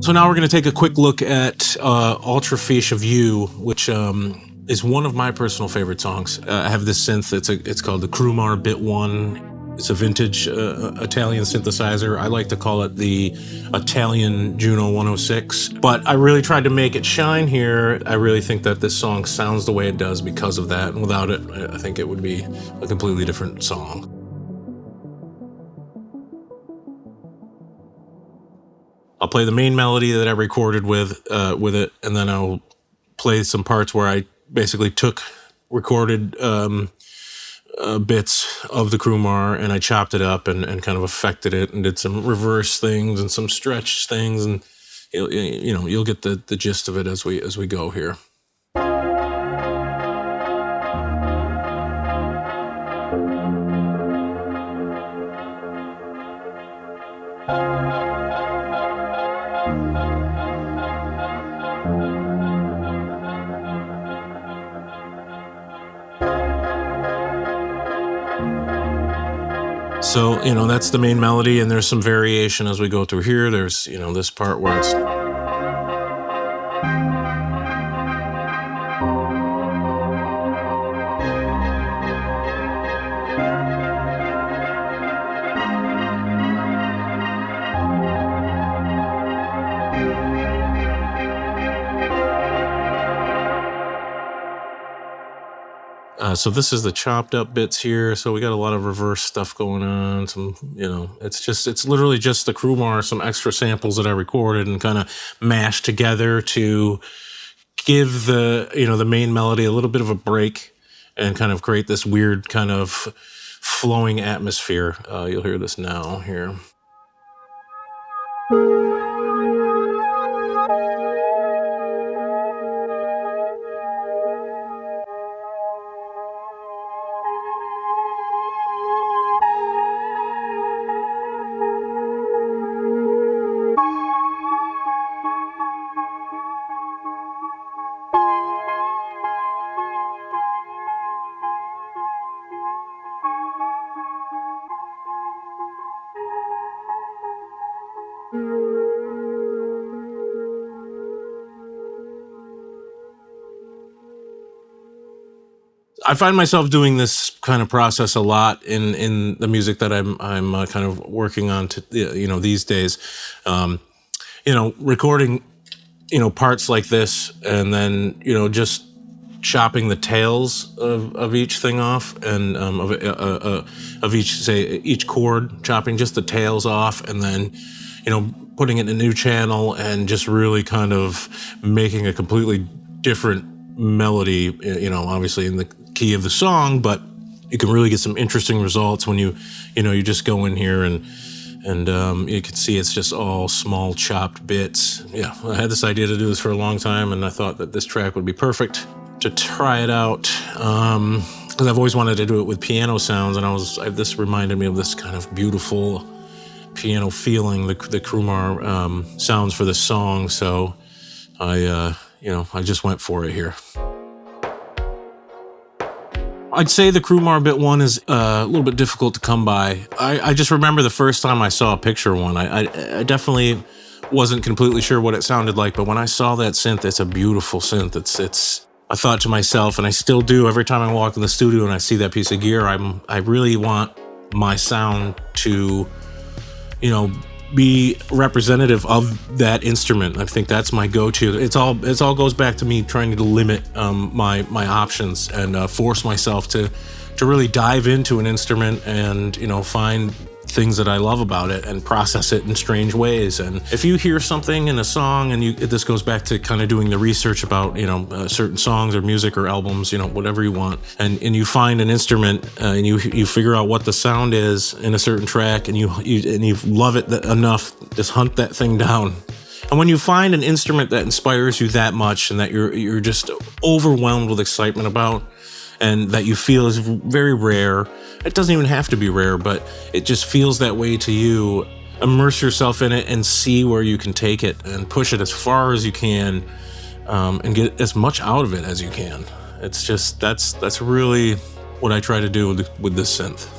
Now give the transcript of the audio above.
So now we're going to take a quick look at Ultrafiche of You, which is one of my personal favorite songs. I have this synth. It's called the Crumar Bit One. It's a vintage Italian synthesizer. I like to call it the Italian Juno 106. But I really tried to make it shine here. I really think that this song sounds the way it does because of that. And without it, I think it would be a completely different song. I'll play the main melody that I recorded with it, and then I'll play some parts where I basically took recorded bits of the Crumar and I chopped it up and kind of affected it and did some reverse things and some stretch things, and you'll get the gist of it as we go here. So, that's the main melody, and there's some variation as we go through here. There's, this part where it's... So this is the chopped up bits here. So we got a lot of reverse stuff going on. Some, it's literally just the Crumar, some extra samples that I recorded and kind of mashed together to give the main melody a little bit of a break and kind of create this weird kind of flowing atmosphere. You'll hear this now here. I find myself doing this kind of process a lot in the music that I'm kind of working on these days. Recording parts like this, and then just chopping the tails of each thing off, and of each chord, chopping just the tails off, and then putting it in a new channel and just really kind of making a completely different melody, obviously in the key of the song, but you can really get some interesting results when you just go in here and you can see it's just all small chopped bits. Yeah, I had this idea to do this for a long time, and I thought that this track would be perfect to try it out, because I've always wanted to do it with piano sounds, and this reminded me of this kind of beautiful piano feeling, the Crumar sounds for this song, so I just went for it here. I'd say the Crumar Bit One is a little bit difficult to come by. I just remember the first time I saw a picture of one, I definitely wasn't completely sure what it sounded like, but when I saw that synth, it's a beautiful synth. I thought to myself, and I still do every time I walk in the studio and I see that piece of gear, I really want my sound to, be representative of that instrument. I think that's my go-to. It's all goes back to me trying to limit my options and force myself to really dive into an instrument and find things that I love about it and process it in strange ways. And if you hear something in a song, and this goes back to kind of doing the research about certain songs or music or albums, whatever you want, and you find an instrument and you figure out what the sound is in a certain track, and you love it enough, just hunt that thing down. And when you find an instrument that inspires you that much and that you're just overwhelmed with excitement about, and that you feel is very rare, it doesn't even have to be rare, but it just feels that way to you, immerse yourself in it and see where you can take it and push it as far as you can, and get as much out of it as you can. It's just, that's really what I try to do with this synth.